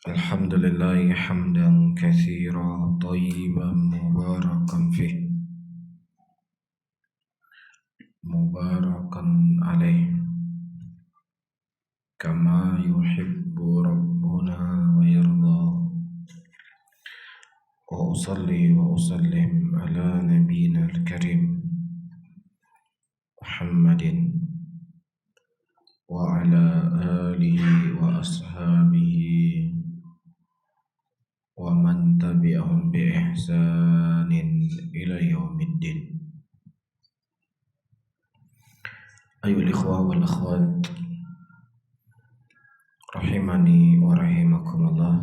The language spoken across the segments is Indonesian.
الحمد لله حمدا كثيرا طيبا مباركا فيه مباركا عليه كما يحب ربنا ويرضى وأصلي وأسلم على نبينا الكريم محمد وعلى آله وأصحابه ومن تبعهم بإحسان إلى يوم الدين. أيها الإخوة والأخوات rahimani wa rahimakumullah.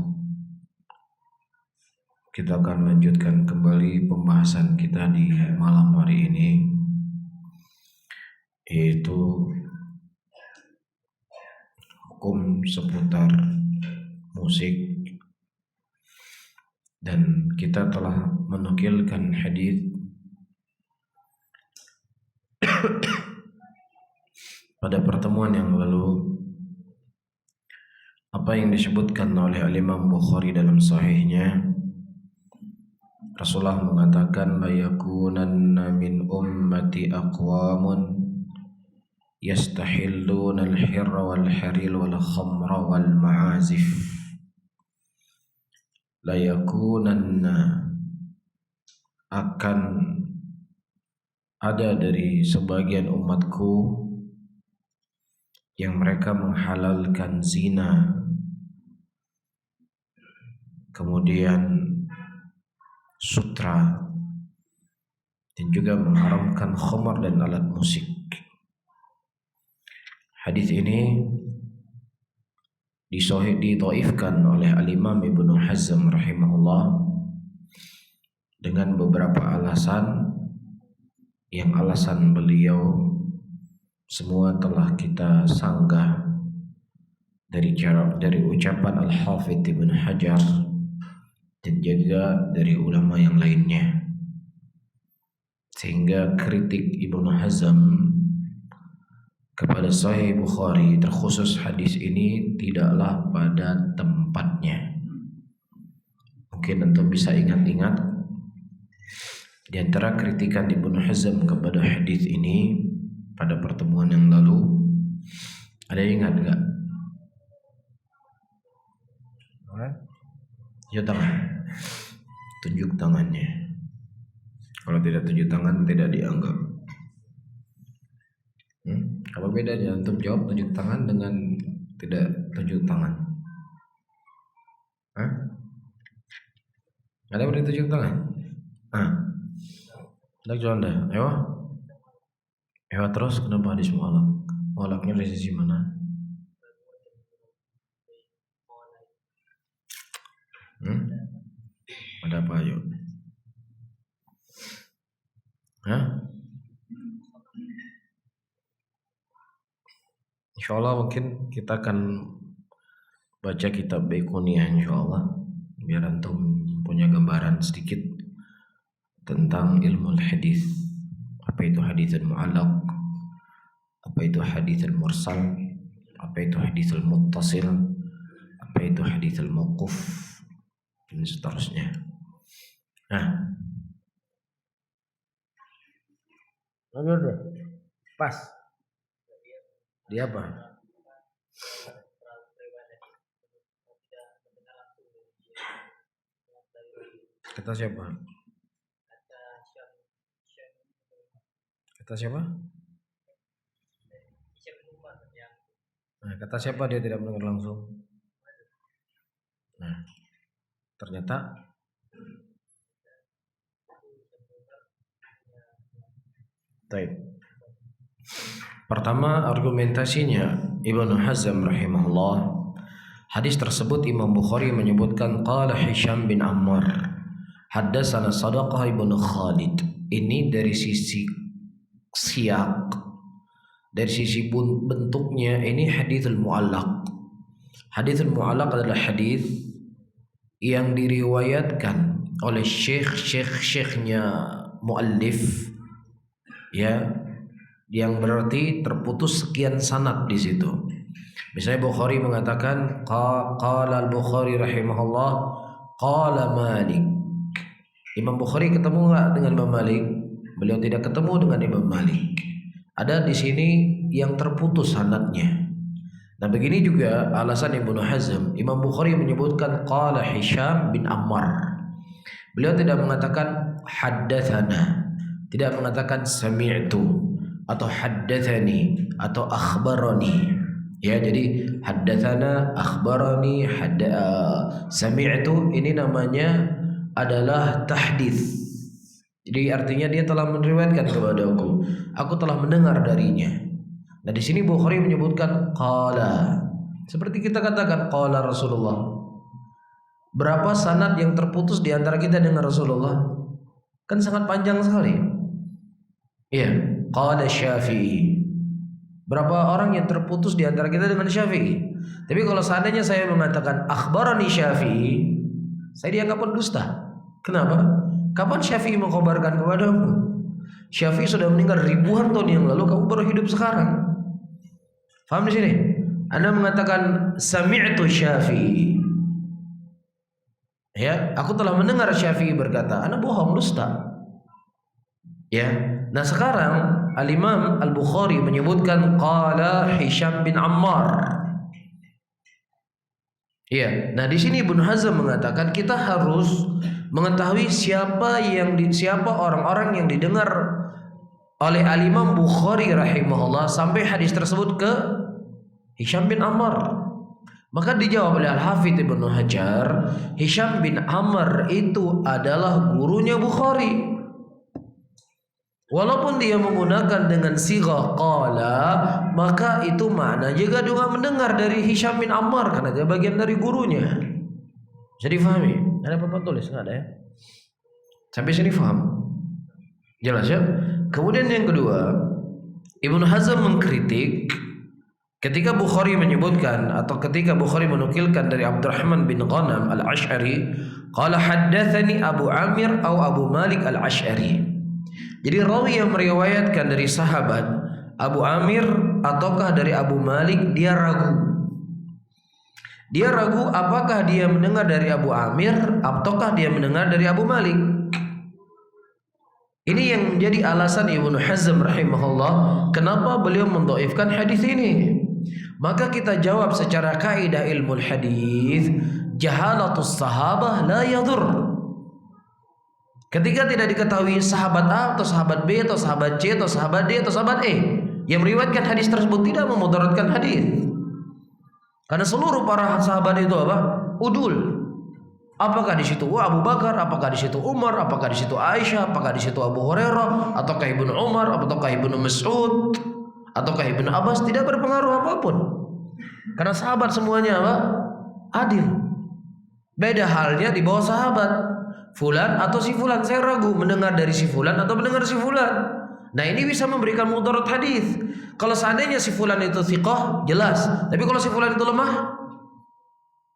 Kita akan lanjutkan kembali pembahasan kita di malam hari ini, yaitu hukum seputar musik, dan kita telah menukilkan hadis pada pertemuan yang lalu apa yang disebutkan oleh Imam Bukhari dalam sahihnya. Rasulullah mengatakan, la yakunanna min ummati aqwamun yastahilluna al-hirra wal haril wal khamra wal ma'azif. La yakunanna, akan ada dari sebagian umatku yang mereka menghalalkan zina, kemudian sutra, dan juga mengharamkan khamar dan alat musik. Hadis ini didhaifkan oleh Al-Imam Ibnu Hazm rahimahullah dengan beberapa alasan, yang alasan beliau semua telah kita sanggah dari ucapan Al-Hafidz Ibnu Hajar dan juga dari ulama yang lainnya, sehingga kritik Ibnu Hazm kepada Sahih Bukhari terkhusus hadis ini tidaklah pada tempatnya. Mungkin untuk bisa ingat-ingat, di antara kritikan Ibnu Hazm kepada hadis ini pada pertemuan yang lalu, ada yang ingat enggak? Ya, tangan. Tunjuk tangannya. Kalau tidak tunjuk tangan tidak dianggap. Apa bedanya untuk jawab tunjuk tangan dengan tidak tunjuk tangan? Ada yang boleh tunjuk tangan? Tidak jawab dah. Ewa terus kenapa hadis mu'alaq? Mu'alaqnya dari sisi mana? Ada apa yuk? Insyaallah mungkin kita akan baca kitab Baiquniyah insyaallah, biar antum punya gambaran sedikit tentang ilmu hadis. Apa itu haditsul mu'allaq, apa itu haditsul mursal, apa itu haditsul muttasil, apa itu haditsul mauquf, dan seterusnya. Pas. Dia apa? Kata siapa? Kata siapa? Kata siapa dia tidak mendengar langsung? Ternyata baik. Pertama, argumentasinya Ibnu Hazm rahimahullah, hadis tersebut Imam Bukhari menyebutkan qala Hisham bin Ammar haddatsana Sadaqah ibnu Khalid. Ini dari sisi siyak, dari sisi bentuknya ini haditsul mu'allaq. Haditsul mu'allaq adalah hadis yang diriwayatkan oleh syekhnya muallif, ya, yang berarti terputus sekian sanad di situ. Misalnya Bukhari mengatakan qala al-Bukhari rahimahullah qala Malik. Imam Bukhari ketemu enggak dengan Imam Malik? Beliau tidak ketemu dengan Imam Malik. Ada di sini yang terputus sanadnya. Nah, begini juga alasan Ibnu Hazm. Imam Bukhari menyebutkan qala Hisham bin Ammar. Beliau tidak mengatakan haddatsana, tidak mengatakan sami'tu atau haddatsani atau akhbarani. Ya, jadi haddatsana, akhbarani, sami'tu ini namanya adalah tahdits. Jadi artinya dia telah meriwayatkan kepadaku, aku telah mendengar darinya. Nah, di sini Bukhari menyebutkan qala. Seperti kita katakan qala Rasulullah. Berapa sanad yang terputus di antara kita dengan Rasulullah? Kan sangat panjang sekali. Iya, qala Syafi'i. Berapa orang yang terputus di antara kita dengan Syafi'i? Tapi kalau seandainya saya mengatakan akhbarani Syafi'i, saya dianggap pendusta. Kenapa? Kapan Syafi'i mengkhabarkan kepadamu? Syafi'i sudah meninggal ribuan tahun yang lalu, kamu baru hidup sekarang. Faham di sini? Anda mengatakan sami'tu Syafi'i. Ya, aku telah mendengar Syafi'i berkata, Anda bohong, dusta. Ya. Nah, sekarang Al-Imam Al-Bukhari menyebutkan qala Hisham bin Ammar. Ya. Nah, di sini Ibnu Hazm mengatakan kita harus mengetahui siapa orang-orang yang didengar oleh Al-Imam Bukhari rahimahullah sampai hadis tersebut ke Hisham bin Ammar. Maka dijawab oleh Al-Hafidz Ibnu Hajar, Hisham bin Ammar itu adalah gurunya Bukhari. Walaupun dia menggunakan dengan sighah qala, maka itu makna juga mendengar dari Hisham bin Ammar karena dia bagian dari gurunya. Bisa difahami? Ada apa tulis? Enggak ada ya? Sampai sini faham? Jelas ya? Kemudian yang kedua, Ibnu Hazm mengkritik ketika Bukhari menyebutkan atau ketika Bukhari menukilkan dari Abdurrahman bin Ghanam al-Ash'ari, qala haddatsani Abu Amir atau Abu Malik al-Ash'ari. Jadi rawi yang meriwayatkan dari sahabat Abu Amir ataukah dari Abu Malik, dia ragu. Dia ragu apakah dia mendengar dari Abu Amir ataukah dia mendengar dari Abu Malik. Ini yang menjadi alasan Ibnu Hazm rahimahullah kenapa beliau mendhaifkan hadis ini. Maka kita jawab secara kaidah ilmu hadis, jahalatus sahabah la yadur. Ketika tidak diketahui sahabat A atau sahabat B atau sahabat C atau sahabat D atau sahabat E yang meriwayatkan hadis tersebut tidak memudaratkan hadis. Karena seluruh para sahabat itu apa? Udul. Apakah di situ Abu Bakar, apakah di situ Umar, apakah di situ Aisyah, apakah di situ Abu Hurairah, ataukah Ibnu Umar, ataukah Ibnu Mas'ud, ataukah Ibnu Abbas, tidak berpengaruh apapun. Karena sahabat semuanya apa? Adil. Beda halnya di bawah sahabat. Fulan atau si fulan, saya ragu mendengar dari si fulan atau mendengar si fulan. Nah, ini bisa memberikan mudarat hadis. Kalau seandainya si fulan itu thiqah, jelas. Tapi kalau si fulan itu lemah,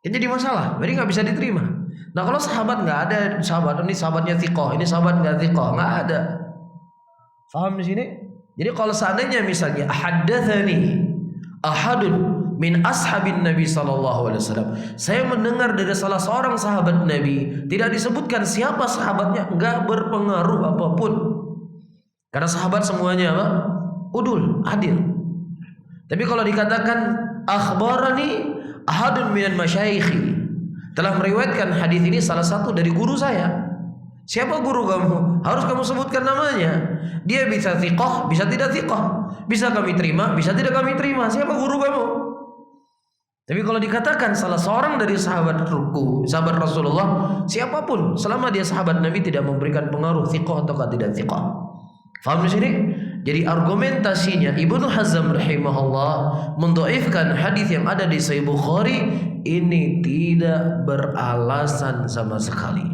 ini jadi masalah. Jadi nggak bisa diterima. Nah, kalau sahabat nggak ada sahabat ini sahabatnya thiqah, ini sahabat nggak thiqah, nggak ada. Faham di sini? Jadi kalau seandainya misalnya haddatsani ahadun min ashabin Nabi sallallahu alaihi wasallam, saya mendengar dari salah seorang sahabat Nabi, tidak disebutkan siapa sahabatnya, enggak berpengaruh apapun. Karena sahabat semuanya apa? Udul, adil. Tapi kalau dikatakan akhbarani ahadun minan masyayikhi, telah meriwayatkan hadis ini salah satu dari guru saya. Siapa guru kamu? Harus kamu sebutkan namanya. Dia bisa thiqah, bisa tidak thiqah. Bisa kami terima, bisa tidak kami terima. Siapa guru kamu? Tapi kalau dikatakan salah seorang dari sahabat Rasulullah, siapapun selama dia sahabat Nabi tidak memberikan pengaruh thiqah atau tidak thiqah. Faham di sini? Jadi argumentasinya Ibnu Hazm rahimahullah mendhaifkan hadis yang ada di Sahih Bukhari ini tidak beralasan sama sekali.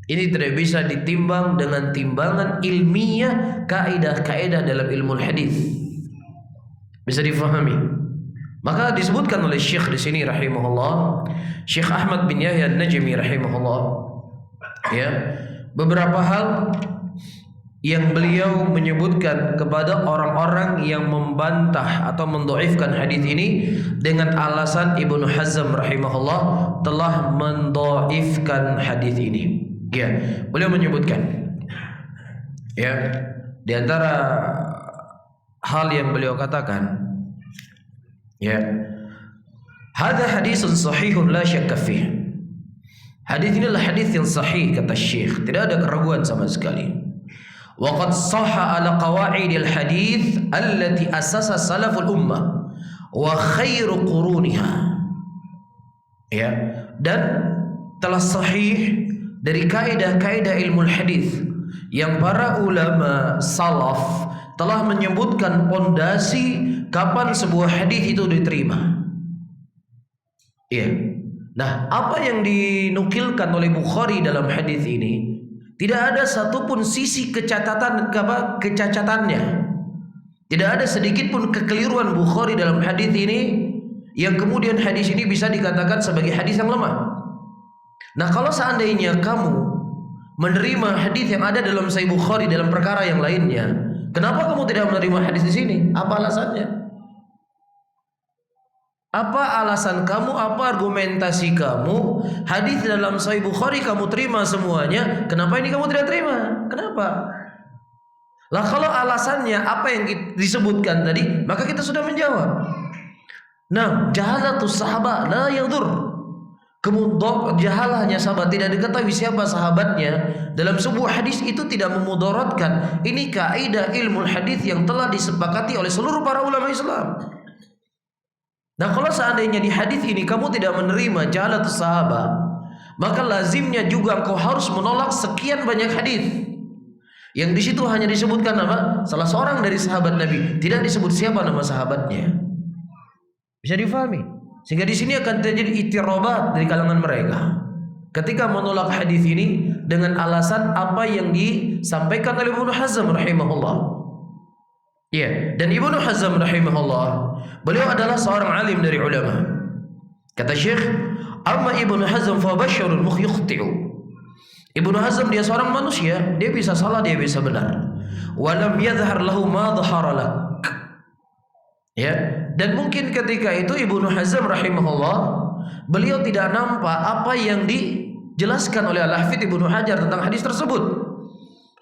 Ini tidak bisa ditimbang dengan timbangan ilmiah, kaidah-kaidah dalam ilmu hadis. Bisa difahami? Maka disebutkan oleh Syekh di sini rahimahullah, Syekh Ahmad bin Yahya An-Najmi rahimahullah, ya, beberapa hal yang beliau menyebutkan kepada orang-orang yang membantah atau mendhaifkan hadis ini dengan alasan Ibnu Hazm rahimahullah telah mendhaifkan hadis ini. Ya, beliau menyebutkan ya, di antara hal yang beliau katakan ya, hadza hadisun sahihun la syakka fih. Hadis ini adalah hadis yang sahih kata Syekh, tidak ada keraguan sama sekali. وقد صح على قواعد الحديث التي أسس سلف الأمة وخير قرونها. Ya, dan telah sahih dari kaidah-kaidah ilmu hadis yang para ulama salaf telah menyebutkan pondasi kapan sebuah hadis itu diterima. Ya. Nah, apa yang dinukilkan oleh Bukhari dalam hadis ini tidak ada satupun sisi kecacatannya. Tidak ada sedikit pun kekeliruan Bukhari dalam hadis ini yang kemudian hadis ini bisa dikatakan sebagai hadis yang lemah. Nah, kalau seandainya kamu menerima hadis yang ada dalam Sahih Bukhari dalam perkara yang lainnya, kenapa kamu tidak menerima hadis di sini? Apa alasannya? Apa alasan kamu, apa argumentasi kamu? Hadis dalam Sahih Bukhari kamu terima semuanya, kenapa ini kamu tidak terima? Kenapa? Lah kalau alasannya apa yang disebutkan tadi, maka kita sudah menjawab. Nah, jahalatus sahabat la yadur. Kemudian jahalahnya sahabat, tidak diketahui siapa sahabatnya dalam sebuah hadis itu tidak memudaratkan. Ini kaidah ilmu hadis yang telah disepakati oleh seluruh para ulama Islam. Nah, kalau seandainya di hadis ini kamu tidak menerima jahalatus sahabat, maka lazimnya juga engkau harus menolak sekian banyak hadis yang di situ hanya disebutkan nama salah seorang dari sahabat Nabi, tidak disebut siapa nama sahabatnya. Bisa difahami? Sehingga di sini akan terjadi itirabat dari kalangan mereka ketika menolak hadis ini dengan alasan apa yang disampaikan oleh Ibnu Hazm rahimahullah. Ya, dan Ibnu Hazm rahimahullah, beliau adalah seorang alim dari ulama. Kata Syekh, amma Ibnu Hazm fa basyarun yukhti'u. Ibnu Hazm dia seorang manusia, dia bisa salah, dia bisa benar. Walam yadhhar lahu ma dhahara lak. Ya, dan mungkin ketika itu Ibnu Hazm rahimahullah, beliau tidak nampak apa yang dijelaskan oleh Al-Hafidz Ibnu Hajar tentang hadis tersebut.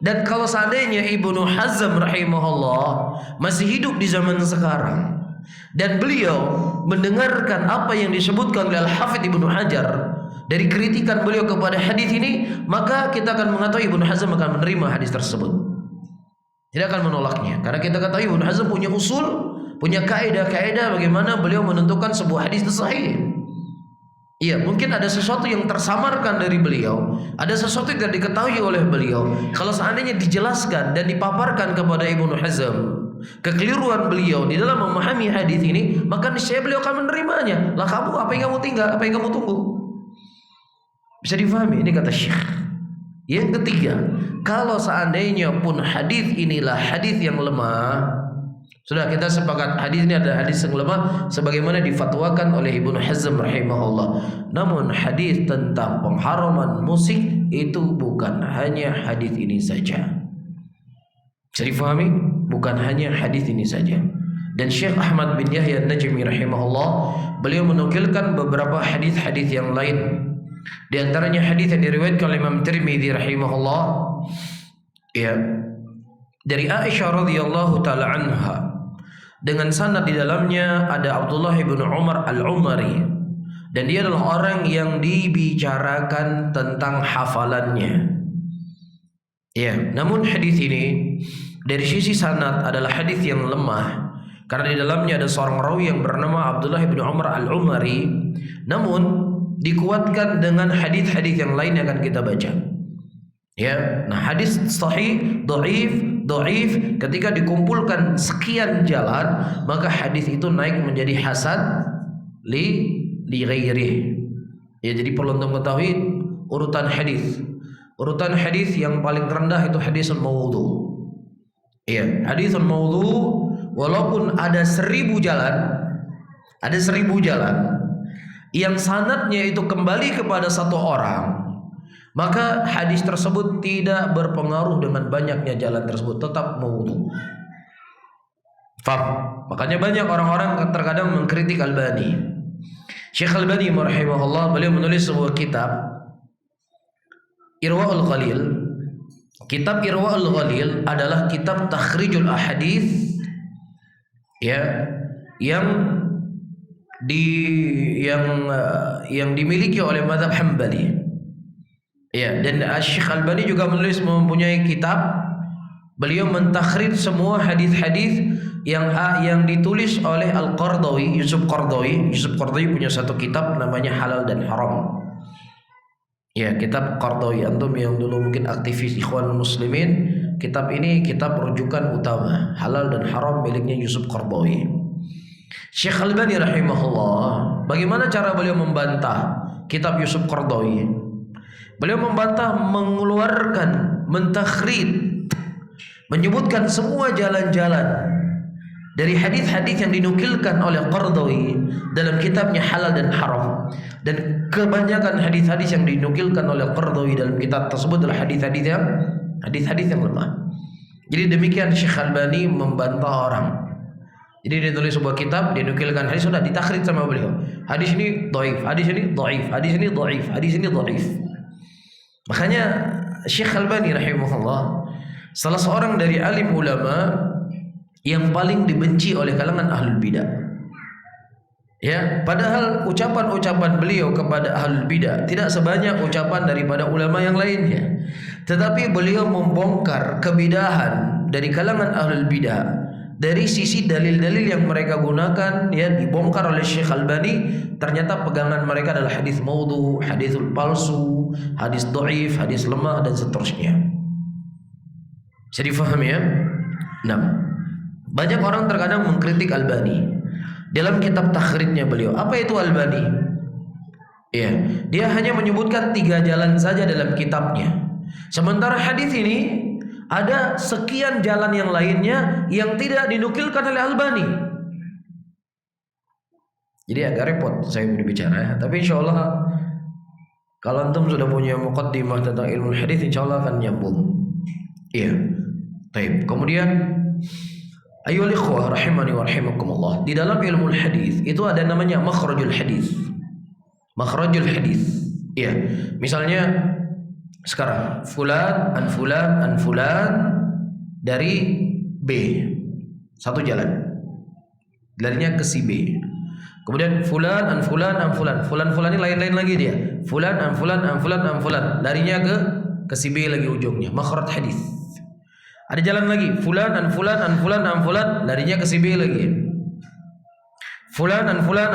Dan kalau seandainya Ibnu Hazm rahimahullah masih hidup di zaman sekarang dan beliau mendengarkan apa yang disebutkan oleh Al-Hafidz Ibnu Hajar dari kritikan beliau kepada hadis ini, maka kita akan mengetahui Ibnu Hazm akan menerima hadis tersebut, tidak akan menolaknya, karena kita ketahui Ibnu Hazm punya usul, punya kaidah-kaidah bagaimana beliau menentukan sebuah hadis itu sahih. Iya, mungkin ada sesuatu yang tersamarkan dari beliau, ada sesuatu yang tidak diketahui oleh beliau. Kalau seandainya dijelaskan dan dipaparkan kepada Ibnu Hazm kekeliruan beliau di dalam memahami hadis ini, maka niscaya beliau akan menerimanya. Lah kamu apa yang kamu tinggal, apa yang kamu tunggu? Bisa difahami? Ini kata Syekh. Yang ketiga, kalau seandainya pun hadis inilah hadis yang lemah, sudah kita sepakat hadis ini adalah hadis yang lemah sebagaimana difatwakan oleh Ibnu Hazm rahimahullah. Namun hadis tentang pengharaman musik itu bukan hanya hadis ini saja. Bisa difahami? Bukan hanya hadis ini saja. Dan Syekh Ahmad bin Yahya An-Najmi rahimahullah, beliau menukilkan beberapa hadis-hadis yang lain. Di antaranya hadis yang diriwayatkan oleh Imam Tirmidzi rahimahullah, ya, dari Aisyah radhiyallahu taala anha, dengan sanad di dalamnya ada Abdullah bin Umar Al-Umari, dan dia adalah orang yang dibicarakan tentang hafalannya. Ya, namun hadis ini dari sisi sanad adalah hadis yang lemah karena di dalamnya ada seorang rawi yang bernama Abdullah bin Umar Al-Umari, namun dikuatkan dengan hadis-hadis yang lain yang akan kita baca. Ya, nah hadis sahih, dhaif ketika dikumpulkan sekian jalan, maka hadis itu naik menjadi hasan li ghairihi. Ya, jadi perlu untuk mengetahui urutan hadis. Urutan hadis yang paling rendah itu hadisun maudhu. Ya, hadisun maudhu walaupun ada 1000 jalan, ada 1000 jalan yang sanadnya itu kembali kepada satu orang, maka hadis tersebut tidak berpengaruh dengan banyaknya jalan tersebut, tetap maudhu. Faham? Makanya banyak orang-orang terkadang mengkritik Albani. Syekh Albani rahimahullah, beliau menulis sebuah kitab Irwaul Ghalil. Kitab Irwaul Ghalil adalah kitab takhrijul ahadits ya, yang dimiliki oleh mazhab Hambali. Ya, dan Syekh Albani juga mempunyai kitab, beliau mentakhrij semua hadis-hadis yang ditulis oleh Al-Qardawi, Yusuf Qardawi. Yusuf Qardawi punya satu kitab namanya Halal dan Haram. Ya, kitab Qardawi, antum yang dulu mungkin aktivis Ikhwan Muslimin, kitab ini kitab rujukan utama. Halal dan Haram miliknya Yusuf Qardawi. Syekh Albani rahimahullah, bagaimana cara beliau membantah kitab Yusuf Qardawi? Beliau membantah, mengeluarkan, mentakhrij, menyebutkan semua jalan-jalan dari hadis-hadis yang dinukilkan oleh Qardawi dalam kitabnya Halal dan Haram, dan kebanyakan hadis-hadis yang dinukilkan oleh Qardawi dalam kitab tersebut adalah hadis-hadis yang lemah. Jadi demikian Syekh Albani membantah orang. Jadi dia tulis sebuah kitab, dinukilkan hadis, sudah ditakhrij sama beliau. Hadis ini dhaif, hadis ini dhaif, hadis ini dhaif, hadis ini dhaif. Makanya Syekh Albani rahimahullah salah seorang dari alim ulama yang paling dibenci oleh kalangan ahlul bidah. Ya, padahal ucapan-ucapan beliau kepada ahlul bidah tidak sebanyak ucapan daripada ulama yang lainnya. Tetapi beliau membongkar kebidahan dari kalangan ahlul bidah dari sisi dalil-dalil yang mereka gunakan, ya, dibongkar oleh Syekh Albani. Ternyata pegangan mereka adalah hadis maudhu, hadisul palsu, hadis dhaif, hadis lemah, dan seterusnya. Bisa difahami ya? Nah, banyak orang terkadang mengkritik Albani dalam kitab takhrijnya beliau. Apa itu Albani? Ya, dia hanya menyebutkan 3 jalan saja dalam kitabnya. Sementara hadis ini ada sekian jalan yang lainnya yang tidak dinukilkan oleh Albani. Jadi agak repot saya berbicara ya. Tapi insya Allah kalau antum sudah punya muqaddimah tentang ilmu hadis, insya Allah akan nyambung. Iya. Baik. Kemudian ayyuhal ikhwah rahimani wa rahimakumullah, di dalam ilmu hadis itu ada namanya makhrajul hadis. Makhrajul hadis. Iya. Misalnya sekarang fulan an fulan dari B, satu jalan, larinya ke si B. Kemudian fulan an fulan ini lain-lain lagi dia. Fulan an fulan larinya ke si B lagi ujungnya. Makhraj hadis. Ada jalan lagi, fulan an fulan larinya ke si B lagi. Fulan an fulan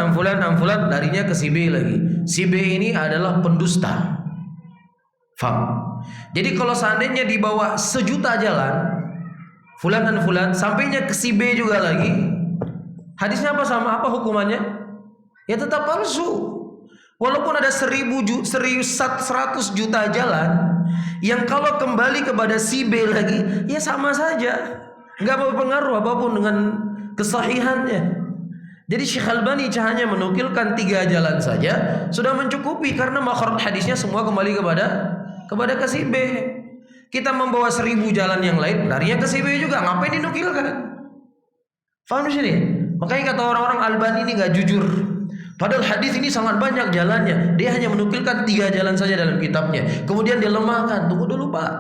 larinya ke si B lagi. Si B ini adalah pendusta. Faham? Jadi kalau seandainya di bawah 1.000.000 jalan, fulan dan fulan sampainya ke si B juga lagi, hadisnya apa sama? Apa hukumannya? Ya tetap palsu. Walaupun ada 100 juta jalan, yang kalau kembali kepada si B lagi, ya sama saja, nggak berpengaruh apapun dengan kesahihannya. Jadi Syekh Albani hanya menukilkan 3 jalan saja sudah mencukupi, karena makhraj hadisnya semua kembali kepada ke si B. Kita membawa 1000 jalan yang lain, larinya ke si B juga, ngapain dinukilkan? Faham sini? Makanya kata orang-orang Albani ini nggak jujur. Padahal hadis ini sangat banyak jalannya, dia hanya menukilkan 3 jalan saja dalam kitabnya. Kemudian dia lemahkan. Tunggu dulu Pak,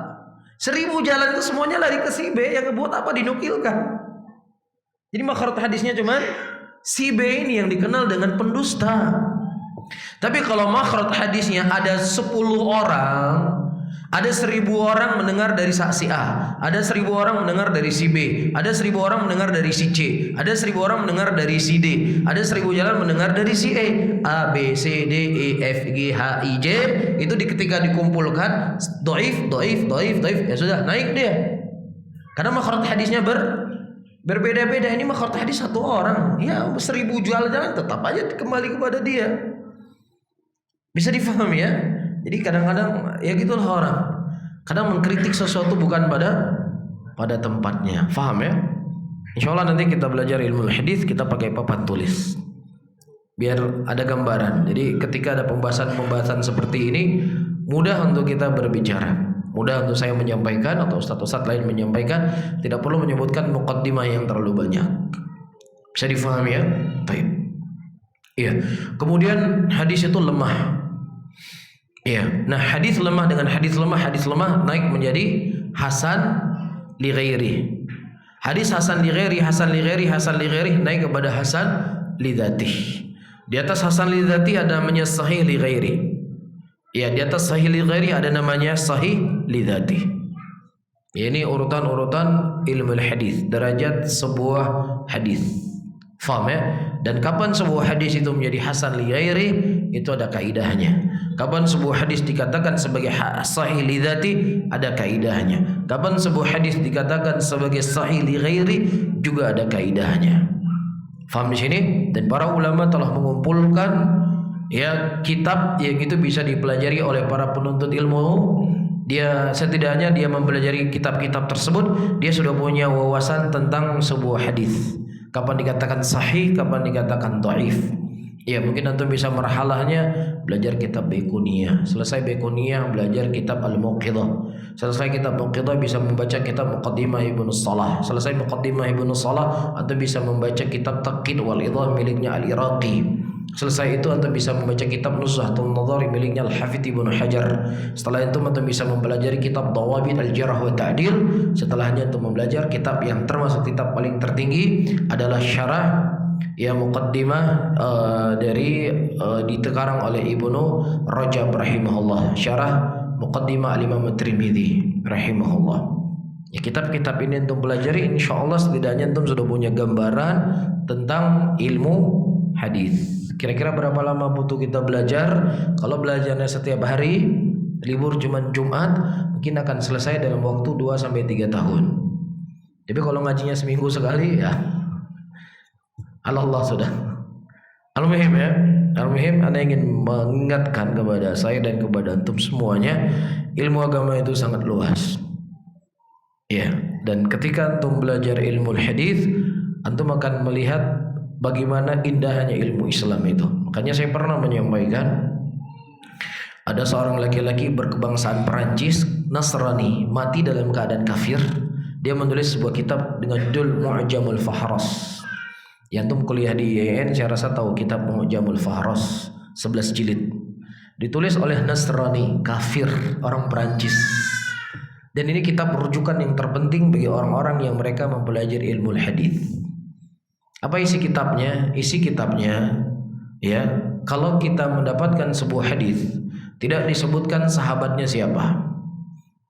1000 jalan itu semuanya lari ke si B, yang buat apa dinukilkan? Jadi makhraj hadisnya cuma si B ini yang dikenal dengan pendusta. Tapi kalau makhraj hadisnya ada 10 orang, ada 1000 orang mendengar dari si A, ada 1000 orang mendengar dari si B, ada 1000 orang mendengar dari si C, ada 1000 orang mendengar dari si D, ada 1000 jalan mendengar dari si E, A, B, C, D, E, F, G, H, I, J. Itu ketika dikumpulkan dhaif, ya sudah naik dia. Karena makhraj hadisnya berbeda-beda. Ini makhraj hadis 1 orang, ya 1000 jalan tetap aja kembali kepada dia. Bisa difahami ya? Jadi kadang-kadang ya gitulah orang. Kadang mengkritik sesuatu bukan pada tempatnya. Faham ya? Insyaallah nanti kita belajar ilmu hadis, kita pakai papan tulis. Biar ada gambaran. Jadi ketika ada pembahasan seperti ini, mudah untuk kita berbicara, mudah untuk saya menyampaikan atau ustaz-ustaz lain menyampaikan, tidak perlu menyebutkan muqaddimah yang terlalu banyak. Bisa difahami ya? Baik. Iya. Kemudian hadis itu lemah. Iya. Nah, hadis lemah dengan hadis lemah naik menjadi hasan li ghairi. Hadis hasan li ghairi naik kepada hasan li dzatih. Di atas hasan li dzatih ada namanya sahih li ghairi. Ya, di atas sahih li ghairi ada namanya sahih li dzatih. Ini urutan-urutan ilmu hadis, derajat sebuah hadis. Faham ya? Dan kapan sebuah hadis itu menjadi hasan li ghairi, itu ada kaidahnya. Kapan sebuah hadis dikatakan sebagai sahih li dzati, ada kaidahnya. Kapan sebuah hadis dikatakan sebagai sahih li ghairi, juga ada kaidahnya. Faham di sini? Dan para ulama telah mengumpulkan ya kitab yang itu bisa dipelajari oleh para penuntut ilmu. Dia setidaknya dia mempelajari kitab-kitab tersebut, dia sudah punya wawasan tentang sebuah hadis. Kapan dikatakan sahih, kapan dikatakan dhaif. Ya, mungkin antum bisa marhalahnya belajar kitab Baiquniyah. Selesai Baiquniyah belajar kitab Al-Muqidhah. Selesai kitab Muqidhah bisa membaca kitab Muqaddimah Ibnu Salah. Selesai Muqaddimah Ibnu Salah, antum bisa membaca kitab Taqid wal Idhah miliknya Al-Iraqi. Selesai itu antum bisa membaca kitab Nuzhatun Nadhar miliknya Al-Hafidz Ibnu Hajar. Setelah itu antum bisa mempelajari kitab Dawabit Al-Jarh wa Ta'dil. Setelahnya antum belajar kitab yang termasuk kitab paling tertinggi adalah syarah ya muqaddimah dari ditekarang oleh Ibnu Rajab rahimahullah, syarah muqaddimah al-Imam At-Tirmidzi rahimahullah. Ya, kitab-kitab ini antum pelajari, insyaallah setidaknya antum sudah punya gambaran tentang ilmu hadis. Kira-kira berapa lama butuh kita belajar? Kalau belajarnya setiap hari, libur cuma Jumat, mungkin akan selesai dalam waktu 2 sampai 3 tahun. Tapi kalau ngajinya seminggu sekali ya Allah sudah. Al-muhim ya. Al-muhim ana ingin mengingatkan kepada saya dan kepada antum semuanya, ilmu agama itu sangat luas. Ya, dan ketika antum belajar ilmu hadis, antum akan melihat bagaimana indahnya ilmu Islam itu. Makanya saya pernah menyampaikan, ada seorang laki-laki berkebangsaan Perancis, Nasrani, mati dalam keadaan kafir. Dia menulis sebuah kitab dengan judul Mu'jamul Fahras. Yang antum kuliah di IAIN saya rasa tahu kitab Mu'jamul Fahras 11 jilid. Ditulis oleh Nasrani, kafir, orang Perancis. Dan ini kitab rujukan yang terpenting bagi orang-orang yang mereka mempelajari ilmu hadis. Apa isi kitabnya? Isi kitabnya ya, kalau kita mendapatkan sebuah hadis tidak disebutkan sahabatnya siapa.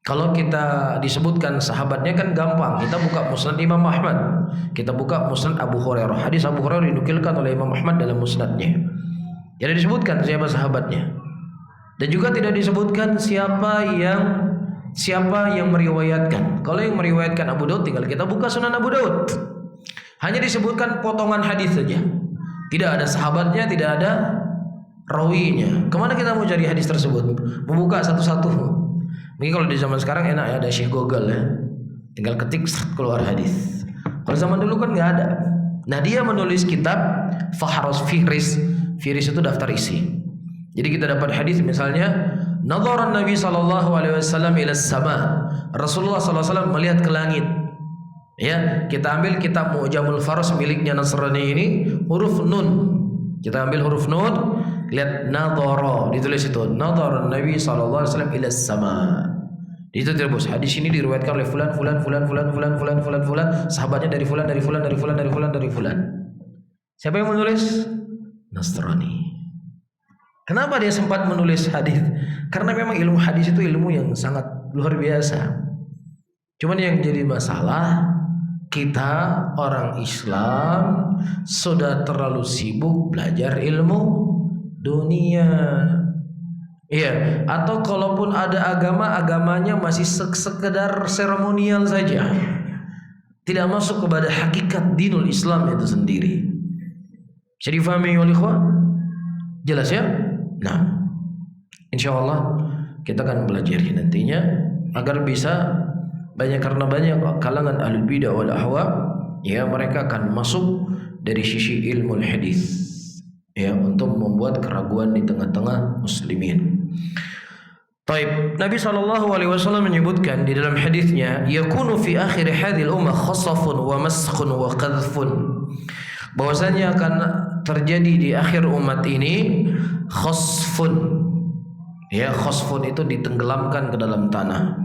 Kalau kita disebutkan sahabatnya kan gampang, kita buka Musnad Imam Ahmad, kita buka Musnad Abu Hurairah. Hadis Abu Hurairah dinukilkan oleh Imam Ahmad dalam musnadnya. Tidak disebutkan siapa sahabatnya. Dan juga tidak disebutkan siapa yang meriwayatkan. Kalau yang meriwayatkan Abu Daud, tinggal kita buka Sunan Abu Daud. Hanya disebutkan potongan hadis saja. Tidak ada sahabatnya, tidak ada rawinya. Kemana kita mau cari hadis tersebut? Membuka satu-satu. Mungkin kalau di zaman sekarang enak ya, ada Syekh Google ya. Tinggal ketik keluar hadis. Kalau zaman dulu kan nggak ada. Nah, dia menulis kitab Fahras Fihris. Fihris itu daftar isi. Jadi kita dapat hadis misalnya, Nadharan Nabi sallallahu alaihi wasallam ila sama. Rasulullah sallallahu alaihi wasallam melihat ke langit. Ya, kita ambil kitab Mu'jamul Fahras miliknya Nasrani ini, huruf nun. Kita ambil huruf nun, lihat nadhara, ditulis itu nadhara Nabi sallallahu alaihi wasallam ila sama. Itu terus hadis ini diriwayatkan oleh fulan, sahabatnya dari fulan. Siapa yang menulis? Nasrani. Kenapa dia sempat menulis hadis? Karena memang ilmu hadis itu ilmu yang sangat luar biasa. Cuman yang jadi masalah, kita orang Islam sudah terlalu sibuk belajar ilmu dunia. Iya, atau kalaupun ada agamanya masih sekedar seremonial saja. Tidak masuk kepada hakikat dinul Islam itu sendiri. Bisa difahami oleh ikhwah? Jelas ya? Nah, insyaallah kita akan belajar nantinya agar bisa banyak, karena banyak kalangan ahlul bidah wal ahwa ya, mereka akan masuk dari sisi ilmu hadis ya, untuk membuat keraguan di tengah-tengah muslimin. Taib. Nabi SAW menyebutkan di dalam hadisnya, yakunu fi akhir hadhil ummah khasafun wa maskhun wa qadhfun. Bahwasanya akan terjadi di akhir umat ini khasfun. Ya, khasfun itu ditenggelamkan ke dalam tanah.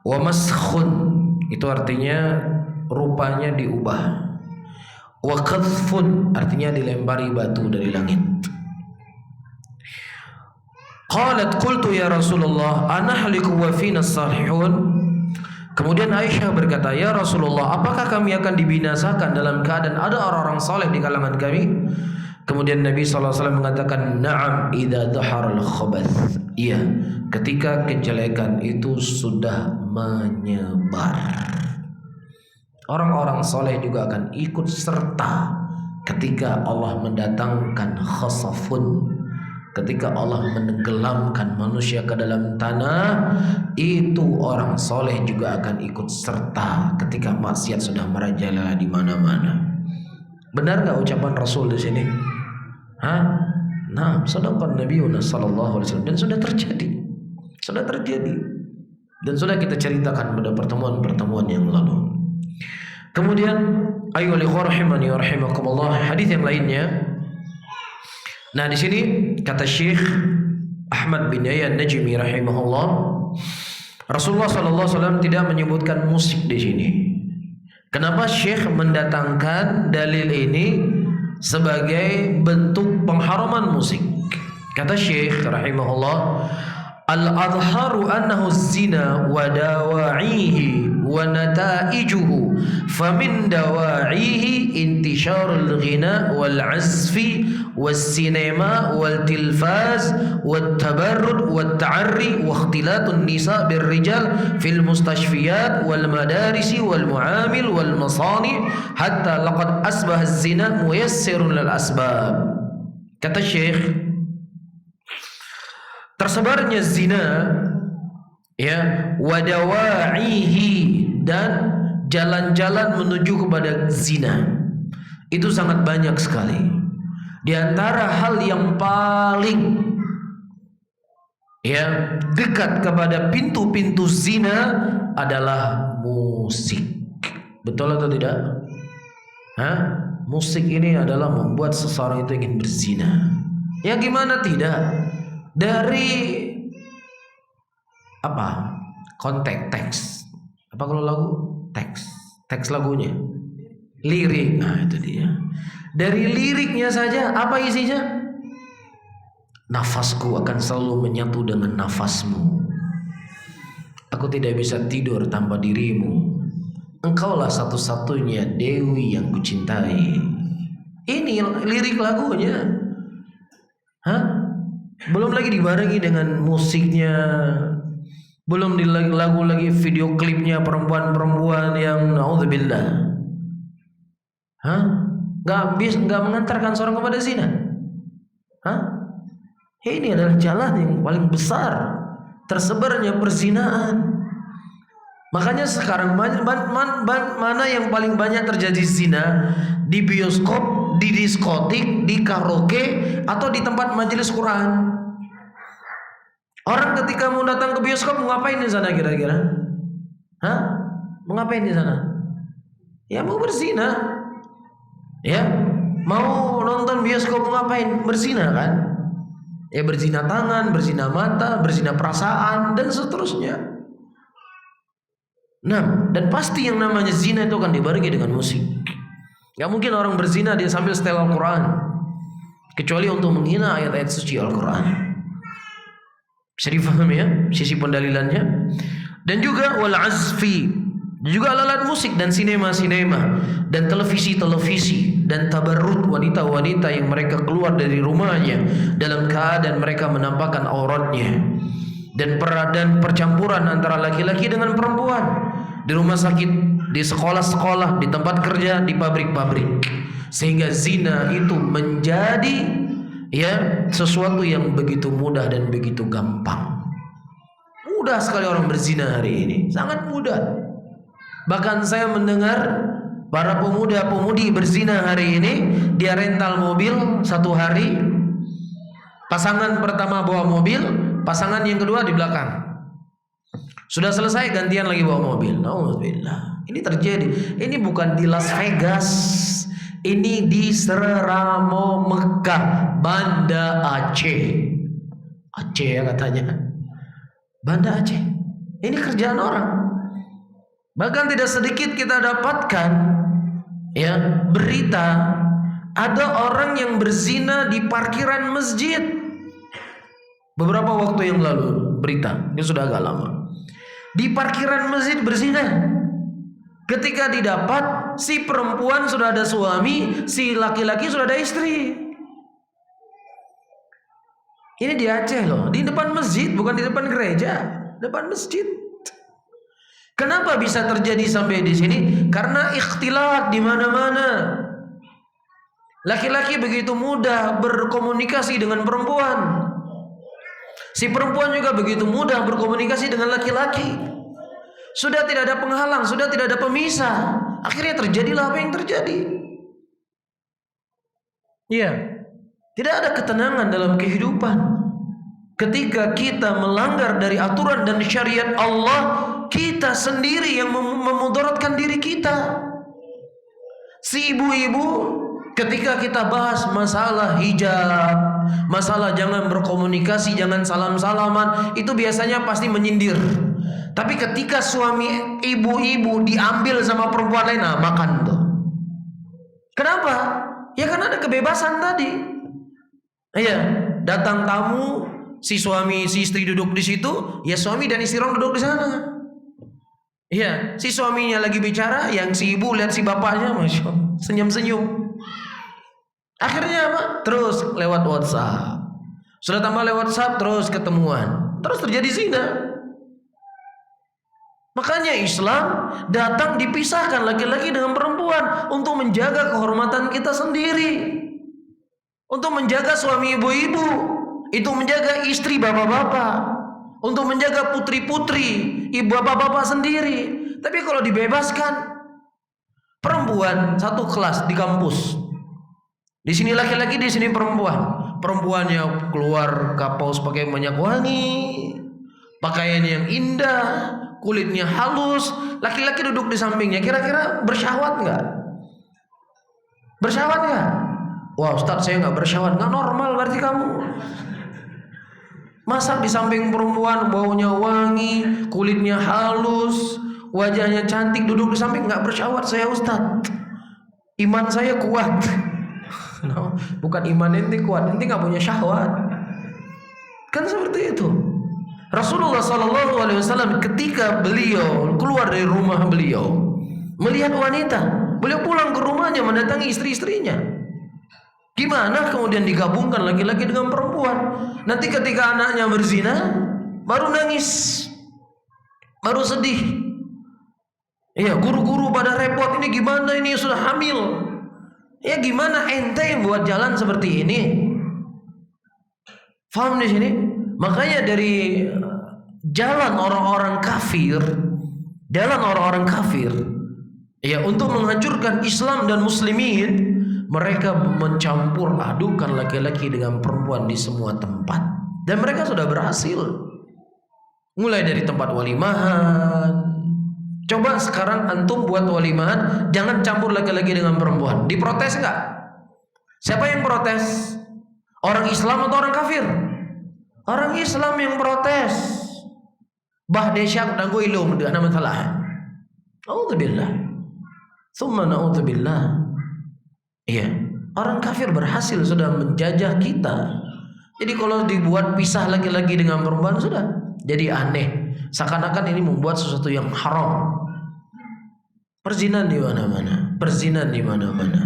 Wa maskhun itu artinya rupanya diubah. Wa qadhfun artinya dilempari batu dari langit. Qalat qultu ya Rasulullah anahliku wa fina salihun. Kemudian Aisyah berkata, ya Rasulullah, apakah kami akan dibinasakan dalam keadaan ada orang-orang saleh di kalangan kami? Kemudian Nabi SAW mengatakan, na'am idza dhaharal khabath. Iya, ketika kejelekan itu sudah menyebar. Orang-orang saleh juga akan ikut serta ketika Allah mendatangkan khasafun. Ketika Allah menenggelamkan manusia ke dalam tanah, itu orang soleh juga akan ikut serta ketika maksiat sudah merajalela di mana-mana. Benar nggak ucapan Rasul di sini? Hah? Nah, sadaqan Nabiyuna sallallahu alaihi wasallam, dan sudah terjadi, dan sudah kita ceritakan pada pertemuan-pertemuan yang lalu. Kemudian, ayyuhal ikhwah rahimani wa rahimakumullah, hadis yang lainnya. Nah, di sini kata Syekh Ahmad bin Yahya An-Najmi rahimahullah, Rasulullah sallallahu alaihi wasallam tidak menyebutkan musik di sini. Kenapa Syekh mendatangkan dalil ini sebagai bentuk pengharaman musik? Kata Syekh rahimahullah, al-adharu annahu zina wa dawa'ihi wa nataijuhu famin dawa'ihi intisharul ghina wal 'azfi والسينما والتلفاز والتبرد والتعري واختلاط النساء بالرجال في المستشفيات والمدارس والمعامل والمصانع حتى لقد أصبح الزنا ميسر للأسباب. Kata Syekh, tersebarnya zina, ya, wadawa'ihi, dan jalan-jalan menuju kepada zina itu sangat banyak sekali. Di antara hal yang paling, ya, dekat kepada pintu-pintu zina adalah musik. Betul atau tidak? Hah? Musik ini adalah membuat seseorang itu ingin berzina. Ya gimana tidak? Dari apa? Konteks teks. Apa kalau lagu? Teks lagunya. Lirik. Nah, itu dia. Dari liriknya saja, apa isinya? Nafasku akan selalu menyatu dengan nafasmu. Aku tidak bisa tidur tanpa dirimu. Engkaulah satu-satunya dewi yang kucintai. Ini lirik lagunya. Hah? Belum lagi dibarengi dengan musiknya. Belum di lagu lagi video klipnya perempuan-perempuan yang naudzubillah. Hah? Gak mengantarkan seorang kepada zina. Hah? Ini adalah jalan yang paling besar tersebarnya perzinaan. Makanya sekarang mana yang paling banyak terjadi zina? Di bioskop, di diskotik, di karaoke, atau di tempat majelis Quran. Orang ketika mau datang ke bioskop mau ngapain di sana kira-kira? Hah? Mau ngapain di sana? Ya mau berzina. Ya, mau nonton bioskop ngapain? Berzina kan? Ya berzina tangan, berzina mata, berzina perasaan, dan seterusnya. Nah, dan pasti yang namanya zina itu akan dibarengi dengan musik. Gak mungkin orang berzina dia sambil setel Al-Quran, kecuali untuk menghina ayat-ayat suci Al-Quran. Bisa difahami ya sisi pendalilannya. Dan juga wal azfi, juga alat musik dan sinema-sinema dan televisi-televisi dan tabarrud, wanita-wanita yang mereka keluar dari rumahnya dalam keadaan mereka menampakkan auratnya, dan percampuran antara laki-laki dengan perempuan di rumah sakit, di sekolah-sekolah, di tempat kerja, di pabrik-pabrik, sehingga zina itu menjadi, ya, sesuatu yang begitu mudah dan begitu gampang. Mudah sekali orang berzina hari ini, sangat mudah. Bahkan saya mendengar para pemuda-pemudi berzina hari ini, dia rental mobil satu hari, pasangan pertama bawa mobil, pasangan yang kedua di belakang. Sudah selesai gantian lagi bawa mobil. Nauzubillah. Ini terjadi. Ini bukan di Las Vegas. Ini di Seramo Mekah, Banda Aceh. Aceh ya katanya. Banda Aceh. Ini kerjaan orang. Bahkan tidak sedikit kita dapatkan ya berita ada orang yang berzina di parkiran masjid. Beberapa waktu yang lalu berita, ini sudah agak lama. Di parkiran masjid berzina. Ketika didapat, si perempuan sudah ada suami, si laki-laki sudah ada istri. Ini di Aceh loh, di depan masjid, bukan di depan gereja, depan masjid. Kenapa bisa terjadi sampai di sini? Karena ikhtilat di mana-mana. Laki-laki begitu mudah berkomunikasi dengan perempuan. Si perempuan juga begitu mudah berkomunikasi dengan laki-laki. Sudah tidak ada penghalang, sudah tidak ada pemisah. Akhirnya terjadilah apa yang terjadi. Iya. Tidak ada ketenangan dalam kehidupan. Ketika kita melanggar dari aturan dan syariat Allah, kita sendiri yang memudaratkan diri kita. Si ibu-ibu ketika kita bahas masalah hijab, masalah jangan berkomunikasi, jangan salam-salaman, itu biasanya pasti menyindir. Tapi ketika suami ibu-ibu diambil sama perempuan lain, nah makan tuh. Kenapa? Ya karena ada kebebasan tadi. Iya, datang tamu, si suami si istri duduk di situ, ya suami dan istri orang duduk di sana. Iya, si suaminya lagi bicara, yang si ibu lihat si bapaknya, masya Allah, senyum-senyum. Akhirnya apa? Terus lewat WhatsApp. Sudah tambah lewat WhatsApp, terus ketemuan. Terus terjadi zina. Makanya Islam datang dipisahkan laki-laki dengan perempuan untuk menjaga kehormatan kita sendiri. Untuk menjaga suami ibu-ibu, itu menjaga istri bapak-bapak, untuk menjaga putri-putri ibu bapak-bapak sendiri. Tapi kalau dibebaskan, perempuan satu kelas di kampus, di sini laki-laki, di sini perempuan. Perempuannya keluar kapaus pakai minyak wangi, pakaian yang indah, kulitnya halus. Laki-laki duduk di sampingnya. Kira-kira bersyahwat nggak? Bersyahwat nggak? Wah Ustaz, saya nggak bersyahwat. Nggak normal berarti kamu. Masa di samping perempuan baunya wangi, kulitnya halus, wajahnya cantik, duduk di samping nggak bersyahwat saya Ustaz. Iman saya kuat. No, bukan iman ente kuat, ente nggak punya syahwat. Kan seperti itu. Rasulullah SAW ketika beliau keluar dari rumah beliau melihat wanita, beliau pulang ke rumahnya mendatangi istri-istrinya. Gimana kemudian digabungkan laki-laki dengan perempuan? Nanti ketika anaknya berzina, baru nangis, baru sedih. Iya, guru-guru pada repot, ini gimana ini sudah hamil. Ya gimana ente yang buat jalan seperti ini? Faham di sini? Makanya dari jalan orang-orang kafir, ya untuk menghancurkan Islam dan muslimin, mereka mencampur adukan laki-laki dengan perempuan di semua tempat. Dan mereka sudah berhasil. Mulai dari tempat walimahan. Coba sekarang antum buat walimahan, jangan campur laki-laki dengan perempuan. Diprotes enggak? Siapa yang protes? Orang Islam atau orang kafir? Orang Islam yang protes. Bah desyak dan gue ilum dengan masalah. A'udzubillah. Tsumma na'udzubillah. Iya, orang kafir berhasil sudah menjajah kita. Jadi kalau dibuat pisah laki-laki dengan perempuan sudah jadi aneh. Seakan-akan ini membuat sesuatu yang haram. Perzinahan di mana-mana.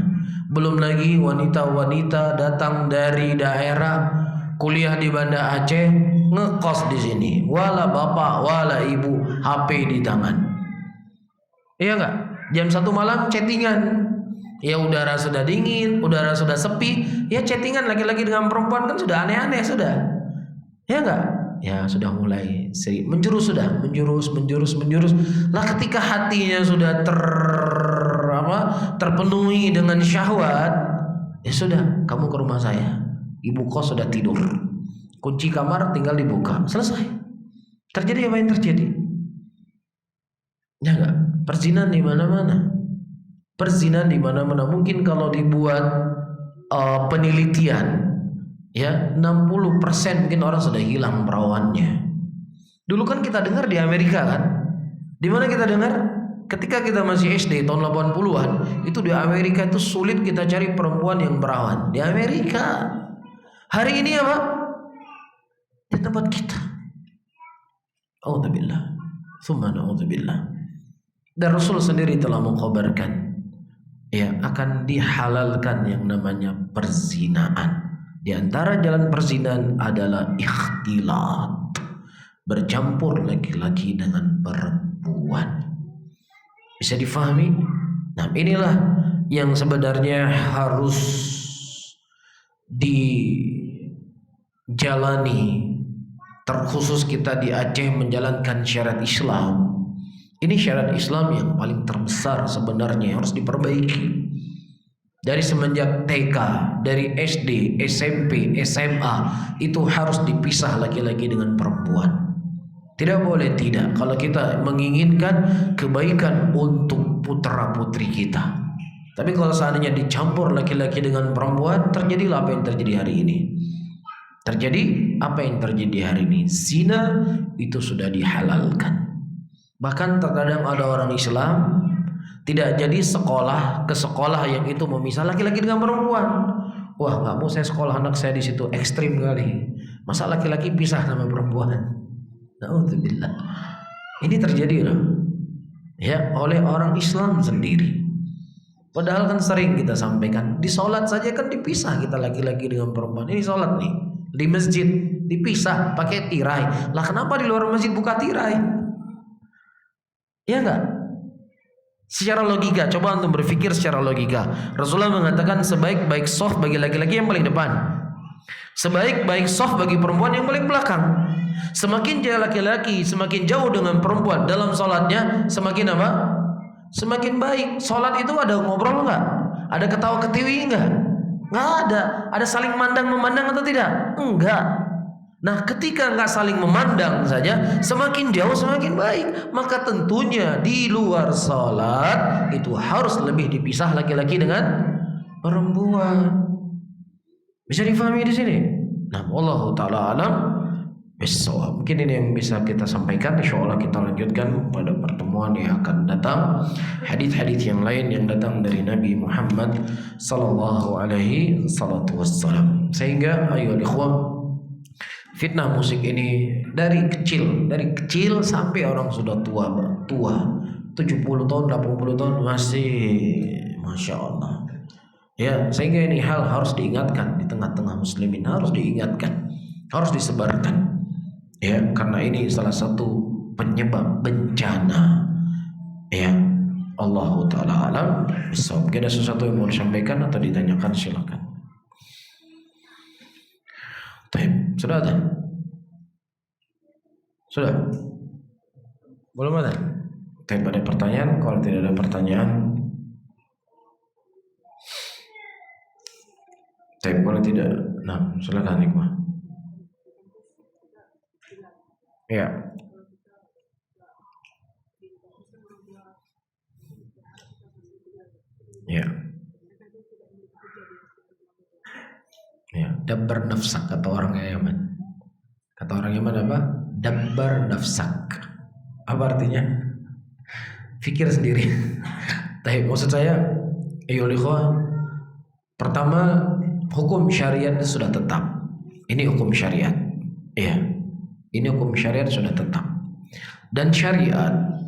Belum lagi wanita-wanita datang dari daerah kuliah di Banda Aceh, ngekos di sini. Wala bapak, wala ibu, HP di tangan. Iya enggak? Jam 1 malam chattingan. Ya udara sudah dingin, udara sudah sepi, ya chattingan laki-laki dengan perempuan kan sudah aneh-aneh sudah. Ya enggak? Ya sudah mulai menjurus. Lah ketika hatinya sudah terpenuhi dengan syahwat, ya sudah, kamu ke rumah saya. Ibu kos sudah tidur. kunci kamar tinggal dibuka, selesai. Terjadi apa yang terjadi? Ya enggak? Perzinahan di mana-mana. Perzinahan di mana-mana. Mungkin kalau dibuat penelitian, ya 60% mungkin orang sudah hilang perawannya. Dulu kan kita dengar di Amerika kan? Di mana kita dengar? Ketika kita masih SD tahun 80-an, itu di Amerika itu sulit kita cari perempuan yang perawan. Di Amerika. Hari ini apa? Di tempat kita. A'udzubillah. Tsumma na'udzubillah. Dan Rasul sendiri telah mengkhabarkan, ya, akan dihalalkan yang namanya perzinahan. Di antara jalan perzinahan adalah ikhtilat, bercampur laki-laki dengan perempuan. Bisa difahami? Nah, inilah yang sebenarnya harus dijalani. Terkhusus kita di Aceh menjalankan syariat Islam. Ini syariat Islam yang paling terbesar sebenarnya, harus diperbaiki. Dari semenjak TK, dari SD, SMP, SMA, itu harus dipisah laki-laki dengan perempuan. Tidak boleh tidak, kalau kita menginginkan kebaikan untuk putra-putri kita. Tapi kalau seandainya dicampur laki-laki dengan perempuan, terjadilah apa yang terjadi hari ini. Terjadi apa yang terjadi hari ini? Zina itu sudah dihalalkan. Bahkan terkadang ada orang Islam tidak jadi sekolah ke sekolah yang itu memisah laki-laki dengan perempuan. Wah, nggak mau saya sekolah anak saya di situ, ekstrim kali. Masa laki-laki pisah sama perempuan? Na'udzubillah. Ini terjadi loh, ya, oleh orang Islam sendiri. Padahal kan sering kita sampaikan, di sholat saja kan dipisah kita laki-laki dengan perempuan. Ini sholat nih di masjid dipisah pakai tirai. Lah kenapa di luar masjid buka tirai? Ya enggak? Secara logika, coba untuk berpikir secara logika. Rasulullah mengatakan sebaik-baik soft bagi laki-laki yang paling depan, sebaik-baik soft bagi perempuan yang paling belakang. Semakin jauh laki-laki, semakin jauh dengan perempuan dalam sholatnya, semakin apa? Semakin baik. Sholat itu ada ngobrol enggak? Ada ketawa ketiwi enggak? Enggak ada. Ada saling memandang atau tidak? Enggak. Nah, ketika nggak saling memandang saja, semakin jauh semakin baik. Maka tentunya di luar sholat itu harus lebih dipisah laki-laki dengan perempuan. Bisa difahami di sini? Nah, wallahu taala alam bissawab. Mungkin ini yang bisa kita sampaikan. Insyaallah kita lanjutkan pada pertemuan yang akan datang. Hadis-hadis yang lain yang datang dari Nabi Muhammad sallallahu alaihi wasallam. Sehingga ayo ikhwah, fitnah musik ini dari kecil sampai orang sudah tua 70 tahun 80 tahun masih Masya Allah, ya. Sehingga ini hal harus diingatkan di tengah-tengah muslimin, harus diingatkan, harus disebarkan, ya, karena ini salah satu penyebab bencana, ya. Allahu ta'ala alam. Mungkin ada sesuatu yang mau disampaikan atau ditanyakan, silakan. Sudah ada? Sudah? Belum ada? Ada pertanyaan? Kalau tidak ada pertanyaan, kalau tidak, nah silakan Iqbal. Ya. Ya. Ya, dabbar nafsak kata orang Yaman. Kata orang Yaman apa? Dabbar nafsak. Apa artinya? Fikir sendiri. Tapi maksud saya, pertama, hukum syariat sudah tetap. Ini hukum syariat. Ya. Ini hukum syariat sudah tetap. Dan syariat,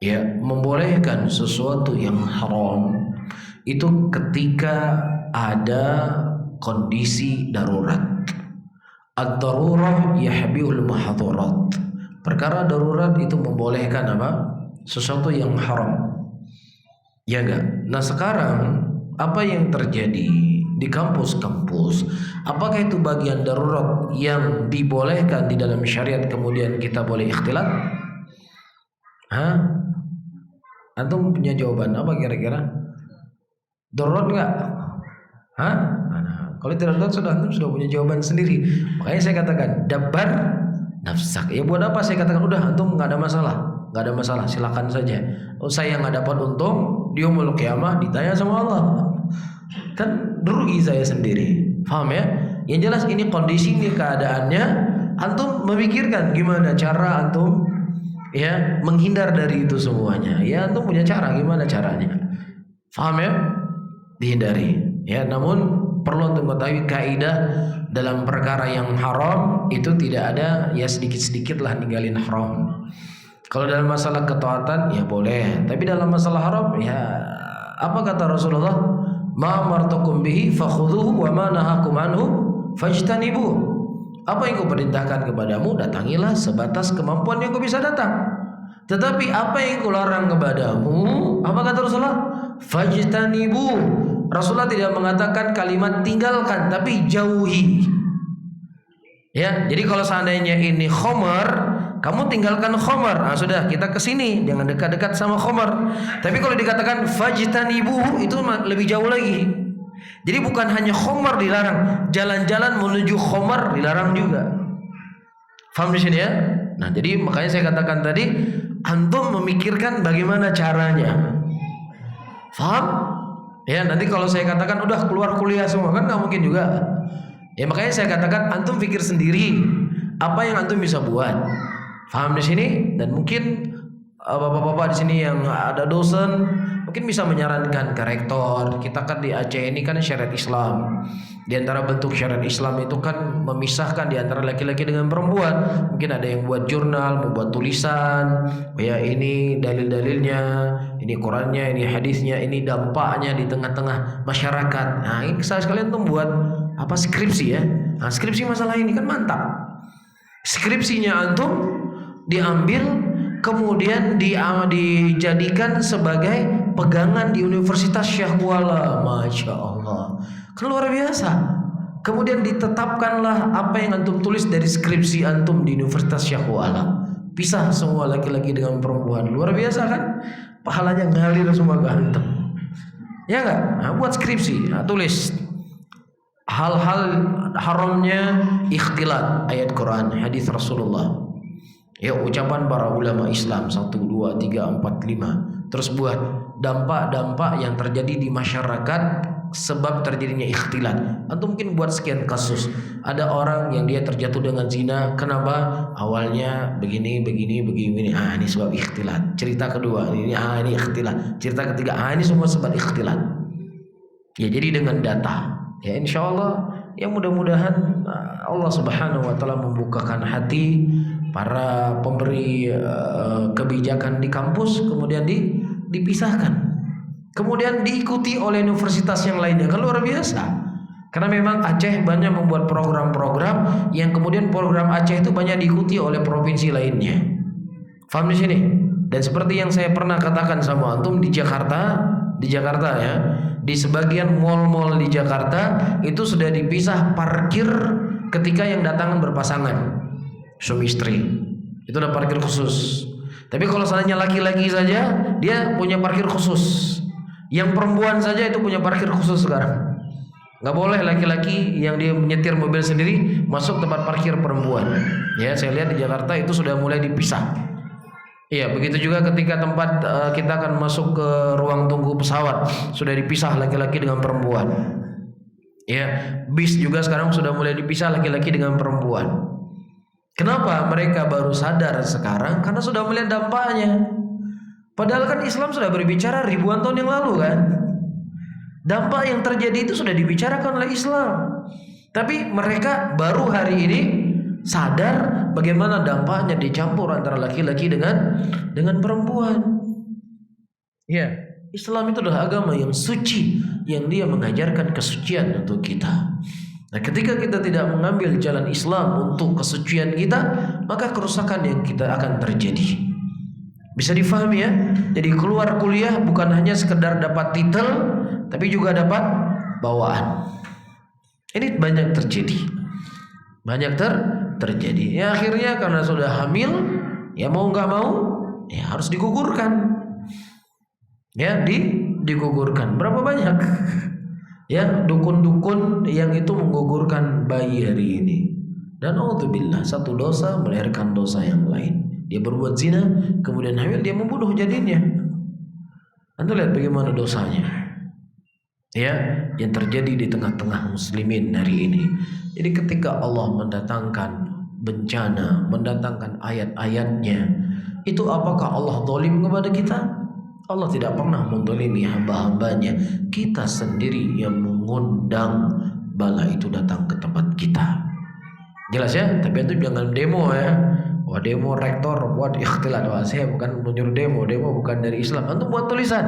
ya, membolehkan sesuatu yang haram itu ketika ada kondisi darurat. Ad-darurah yahbiul mahdhurat. Perkara darurat itu membolehkan apa? Sesuatu yang haram. Ya enggak? Nah, sekarang apa yang terjadi di kampus-kampus? Apakah itu bagian darurat yang dibolehkan di dalam syariat kemudian kita boleh ikhtilat? Hah? Antum punya jawaban apa kira-kira? Darurat enggak? Hah? Kalau tidak tahu antum sudah punya jawaban sendiri. Makanya saya katakan dabbar nafsak. Ya buat apa saya katakan udah antum nggak ada masalah, silakan saja. Oh, saya nggak dapat untung di yaumul qiyamah ditanya sama Allah. Kan rugi saya sendiri. Paham ya? Yang jelas ini kondisi, ini keadaannya. Antum memikirkan gimana cara antum ya menghindar dari itu semuanya. Ya antum punya cara, gimana caranya? Paham ya? Dihindari. Ya, namun perlu untuk mengetahui kaidah dalam perkara yang haram itu tidak ada ya sedikit-sedikit lah ninggalin haram. Kalau dalam masalah ketaatan ya boleh, tapi dalam masalah haram ya apa kata Rasulullah? Ma amartukum bihi fakhudhuhu wa ma nahakum anhu fajtanibuh. Apa yang kau perintahkan kepadamu datangilah sebatas kemampuan yang kau bisa datang. Tetapi apa yang kau larang kepadamu, apa kata Rasulullah? Fajtanibu. Rasulullah tidak mengatakan kalimat tinggalkan, tapi jauhi. Ya, jadi kalau seandainya ini khamar, kamu tinggalkan khamar. Nah, sudah kita kesini, jangan dekat-dekat sama khamar. Tapi kalau dikatakan fajtanibu itu lebih jauh lagi. Jadi bukan hanya khamar dilarang, jalan-jalan menuju khamar dilarang juga. Paham di sini ya? Nah, jadi makanya saya katakan tadi, antum memikirkan bagaimana caranya. Paham? Ya, nanti kalau saya katakan udah keluar kuliah semua kan nggak mungkin juga. Ya makanya saya katakan antum pikir sendiri apa yang antum bisa buat. Paham di sini? Dan mungkin bapak-bapak di sini yang ada dosen mungkin bisa menyarankan ke rektor. Kita kan di Aceh ini kan syariat Islam. Di antara bentuk syariat Islam itu kan memisahkan di antara laki-laki dengan perempuan. Mungkin ada yang buat jurnal, membuat tulisan, ya ini dalil-dalilnya, ini Qurannya, ini hadisnya, ini dampaknya di tengah-tengah masyarakat. Nah, ini sekalian tuh buat apa skripsi ya. Nah, skripsi masalah ini kan mantap. Skripsinya antum diambil kemudian dijadikan sebagai pegangan di Universitas Syekh Kuala. Masya Allah, kan luar biasa. Kemudian ditetapkanlah apa yang antum tulis dari skripsi antum di Universitas Syekh Kuala. Pisah semua laki-laki dengan perempuan. Luar biasa kan? Pahalanya ngalir semua ke antum. Ya enggak? Nah, buat skripsi, nah, tulis hal-hal haramnya ikhtilat ayat Quran, hadis Rasulullah. Ya, ucapan para ulama Islam 1, 2, 3, 4, 5. Terus buat dampak-dampak yang terjadi di masyarakat sebab terjadinya ikhtilat. Atau mungkin buat sekian kasus. Ada orang yang dia terjatuh dengan zina. Kenapa? Awalnya begini. Ah, ini sebab ikhtilat. Cerita kedua, ini ikhtilat. Cerita ketiga, ini semua sebab ikhtilat. Ya, jadi dengan data. Ya, insya Allah, ya mudah-mudahan Allah Subhanahu wa Ta'ala membukakan hati para pemberi kebijakan di kampus, kemudian dipisahkan, kemudian diikuti oleh universitas yang lainnya. Kan luar biasa. Karena memang Aceh banyak membuat program-program yang kemudian program Aceh itu banyak diikuti oleh provinsi lainnya. Faham di sini? Dan seperti yang saya pernah katakan sama antum di Jakarta ya, di sebagian mal-mal di Jakarta itu sudah dipisah parkir ketika yang datangan berpasangan. Suami istri itu ada parkir khusus. Tapi kalau seandainya laki-laki saja, dia punya parkir khusus. Yang perempuan saja itu punya parkir khusus sekarang. Nggak boleh laki-laki yang dia menyetir mobil sendiri masuk tempat parkir perempuan. Ya, saya lihat di Jakarta itu sudah mulai dipisah. Iya, begitu juga ketika tempat kita akan masuk ke ruang tunggu pesawat sudah dipisah laki-laki dengan perempuan. Ya, bis juga sekarang sudah mulai dipisah laki-laki dengan perempuan. Kenapa mereka baru sadar sekarang? Karena sudah melihat dampaknya. Padahal kan Islam sudah berbicara ribuan tahun yang lalu kan. Dampak yang terjadi itu sudah dibicarakan oleh Islam. Tapi mereka baru hari ini sadar bagaimana dampaknya dicampur antara laki-laki dengan perempuan. Ya, Islam itu adalah agama yang suci, yang dia mengajarkan kesucian untuk kita. Nah, ketika kita tidak mengambil jalan Islam untuk kesucian kita, maka kerusakan yang kita akan terjadi. Bisa difahami ya? Jadi keluar kuliah bukan hanya sekedar dapat titel, tapi juga dapat bawaan. Ini banyak terjadi. Terjadi. Ya akhirnya karena sudah hamil, ya mau nggak mau, ya harus digugurkan. Ya digugurkan. Berapa banyak? Ya, dukun-dukun yang itu menggugurkan bayi hari ini. Dan auzubillah, satu dosa melahirkan dosa yang lain. Dia berbuat zina, kemudian hamil, dia membunuh jadinya. Anda lihat bagaimana dosanya. Ya, yang terjadi di tengah-tengah muslimin hari ini. Jadi ketika Allah mendatangkan bencana, mendatangkan ayat-ayatnya, itu apakah Allah zalim kepada kita? Allah tidak pernah mendolimi hamba-hambanya. Kita sendiri yang mengundang bala itu datang ke tempat kita. Jelas ya? Tapi itu jangan demo ya. Wah, demo rektor buat ikhtilat. Wah, saya bukan menyuruh demo. Demo bukan dari Islam. Antum buat tulisan.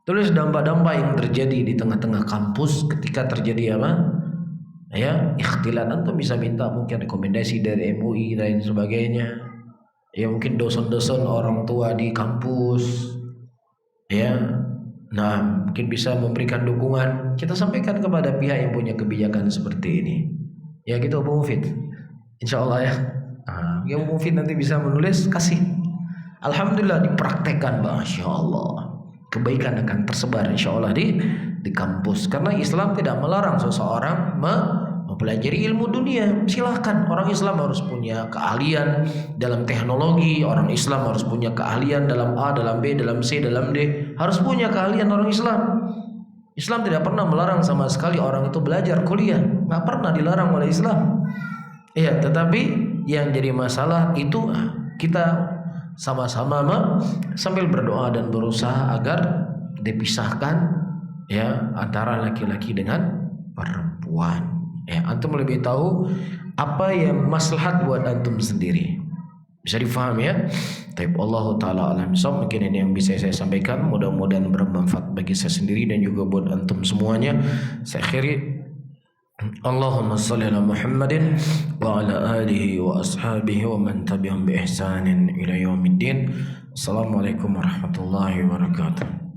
Tulis dampak-dampak yang terjadi di tengah-tengah kampus ketika terjadi apa? Ya, ikhtilat. Antum bisa minta mungkin rekomendasi dari MUI dan sebagainya. Ya, mungkin dosen-dosen orang tua di kampus. Ya, nah mungkin bisa memberikan dukungan. Kita sampaikan kepada pihak yang punya kebijakan seperti ini. Ya gitu Bu Mufid. Insya Allah ya. Ya Bu Mufid nanti bisa menulis, kasih. Alhamdulillah dipraktekkan, Masya Allah. Kebaikan akan tersebar insya Allah di kampus. Karena Islam tidak melarang seseorang mempelajari ilmu dunia. Silahkan, orang Islam harus punya keahlian dalam teknologi. Orang Islam harus punya keahlian dalam A, dalam B, dalam C, dalam D. Harus punya keahlian orang Islam. Islam tidak pernah melarang sama sekali orang itu belajar kuliah. Nggak pernah dilarang oleh Islam. Iya, tetapi yang jadi masalah itu kita sama-sama sambil berdoa dan berusaha agar dipisahkan ya antara laki-laki dengan perempuan. Ya, antum lebih tahu apa yang maslahat buat antum sendiri. Bisa difahami ya? Tapi Allah Ta'ala alam bisawab. Mungkin ini yang bisa saya sampaikan. Mudah-mudahan bermanfaat bagi saya sendiri dan juga buat antum semuanya. Saya akhiri. Allahumma salli ala Muhammadin wa ala alihi wa ashabihi wa man tabi'ahum bi ihsanin ila yaumiddin. Assalamualaikum warahmatullahi wabarakatuh.